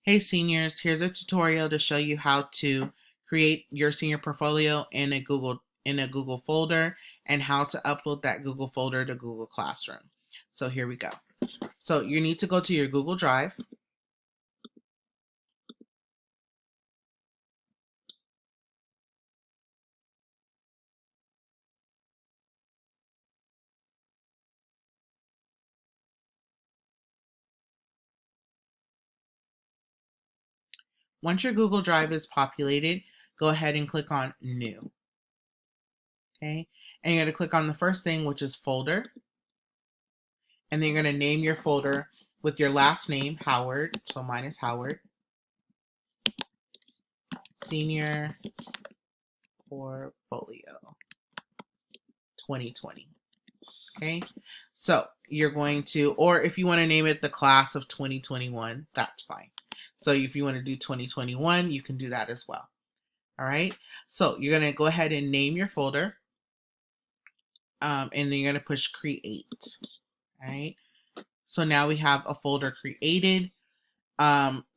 Hey seniors, here's a tutorial to show you how to create your senior portfolio in a Google folder and how to upload that Google folder to Google Classroom. So here we go. So you need to go to your Google Drive. Once your Google Drive is populated, go ahead and click on New. Okay, and you're going to click on the first thing, which is Folder, and then you're going to name your folder with your last name, Howard. So mine is Howard. Senior Portfolio 2020. Okay, so you're going to, or if you want to name it the class of 2021, that's fine. So if you want to do 2021, you can do that as well. All right, so you're going to go ahead and name your folder, and then you're going to push create. All right, so now we have a folder created.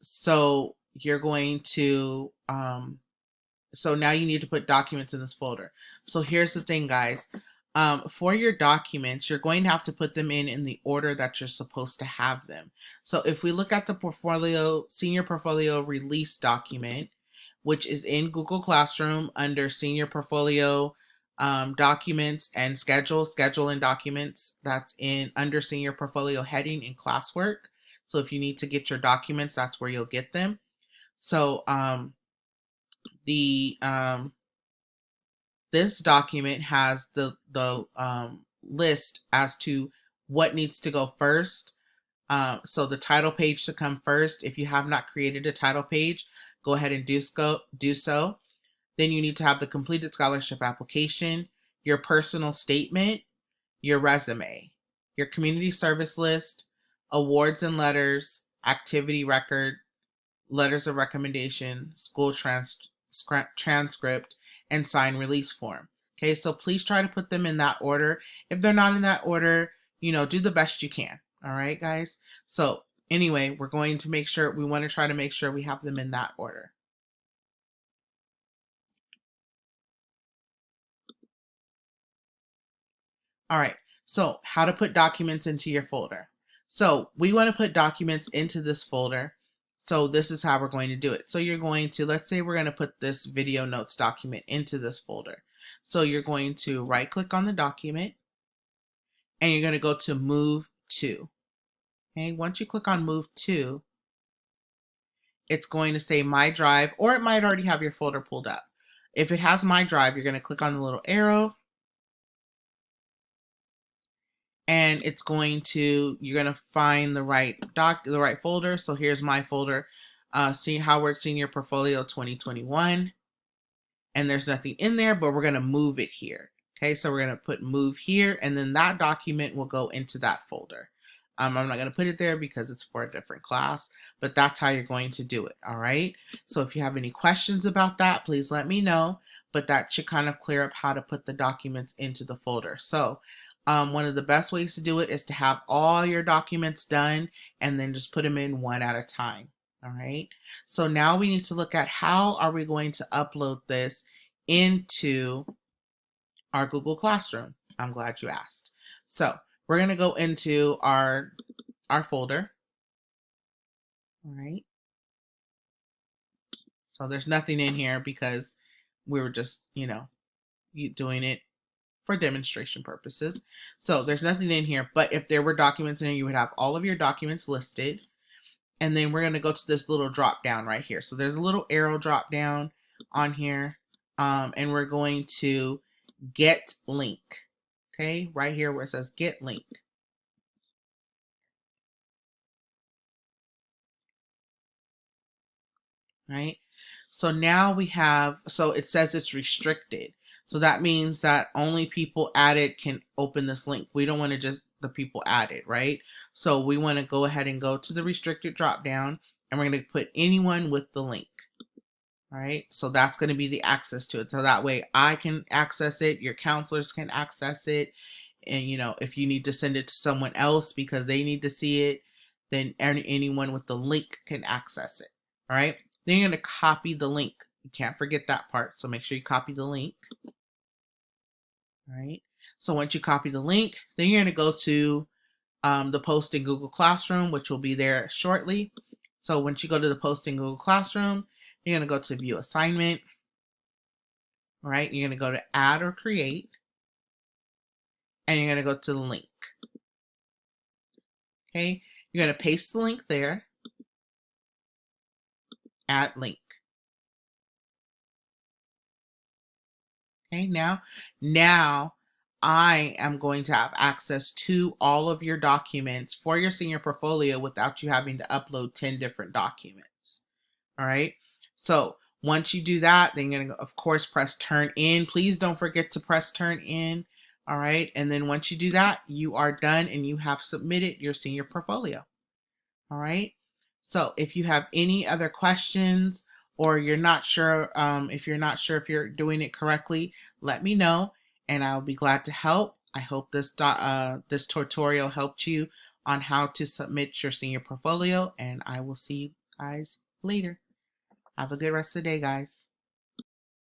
So you're going to, so now you need to put documents in this folder. So here's the thing, guys. For your documents, you're going to have to put them in the order that you're supposed to have them. So if we look at the senior portfolio release document, which is in Google Classroom under senior portfolio documents and schedule and documents, that's in under senior portfolio heading in classwork. So if you need to get your documents, that's where you'll get them. So the this document has the list as to what needs to go first. So the title page should come first. If you have not created a title page, go ahead and do so. Then you need to have the completed scholarship application, your personal statement, your resume, your community service list, awards and letters, activity record, letters of recommendation, school transcript, and sign release form. Okay, so please try to put them in that order. If they're not in that order, do the best you can. All right, guys. So anyway, we want to try to make sure we have them in that order. All right, so how to put documents into your folder. So we want to put documents into this folder. So this is how we're going to do it. So you're going to, let's say we're going to put this video notes document into this folder. So you're going to right click on the document and you're going to go to move to. Okay, once you click on move to, it's going to say my drive, or it might already have your folder pulled up. If it has my drive, you're going to click on the little arrow and you're going to find the right folder. So here's my folder, Howard Senior Portfolio 2021. And there's nothing in there, but we're going to move it here. Okay, so we're going to put move here, and then that document will go into that folder. I'm not going to put it there because it's for a different class, but that's how you're going to do it. All right. So if you have any questions about that, please let me know. But that should kind of clear up how to put the documents into the folder. So one of the best ways to do it is to have all your documents done and then just put them in one at a time. All right. So now we need to look at how are we going to upload this into our Google Classroom. I'm glad you asked. So we're going to go into our folder. All right. So there's nothing in here because we were just, doing it for demonstration purposes. So there's nothing in here, but if there were documents in here, you would have all of your documents listed. And then we're going to go to this little drop down right here. So there's a little arrow drop down on here. And we're going to get link. Okay, right here where it says get link. Right? So now so it says it's restricted. So that means that only people added can open this link. We don't want to just the people added, right? So we want to go ahead and go to the restricted drop down and we're going to put anyone with the link. All right, so that's going to be the access to it. So that way I can access it, your counselors can access it. And, if you need to send it to someone else because they need to see it, then anyone with the link can access it. All right. Then you're going to copy the link. You can't forget that part. So make sure you copy the link. All right. So once you copy the link, then you're going to go to the post in Google Classroom, which will be there shortly. So once you go to the post in Google Classroom, you're going to go to view assignment. All right. You're going to go to add or create. And you're going to go to the link. Okay. You're going to paste the link there. Add link. Okay. Now I am going to have access to all of your documents for your senior portfolio without you having to upload 10 different documents. All right. So once you do that, then you're going to, of course, press turn in. Please don't forget to press turn in. All right. And then once you do that, you are done and you have submitted your senior portfolio. All right. So if you have any other questions or you're not sure, if you're doing it correctly, let me know and I'll be glad to help. I hope this tutorial helped you on how to submit your senior portfolio, and I will see you guys later. Have a good rest of the day, guys.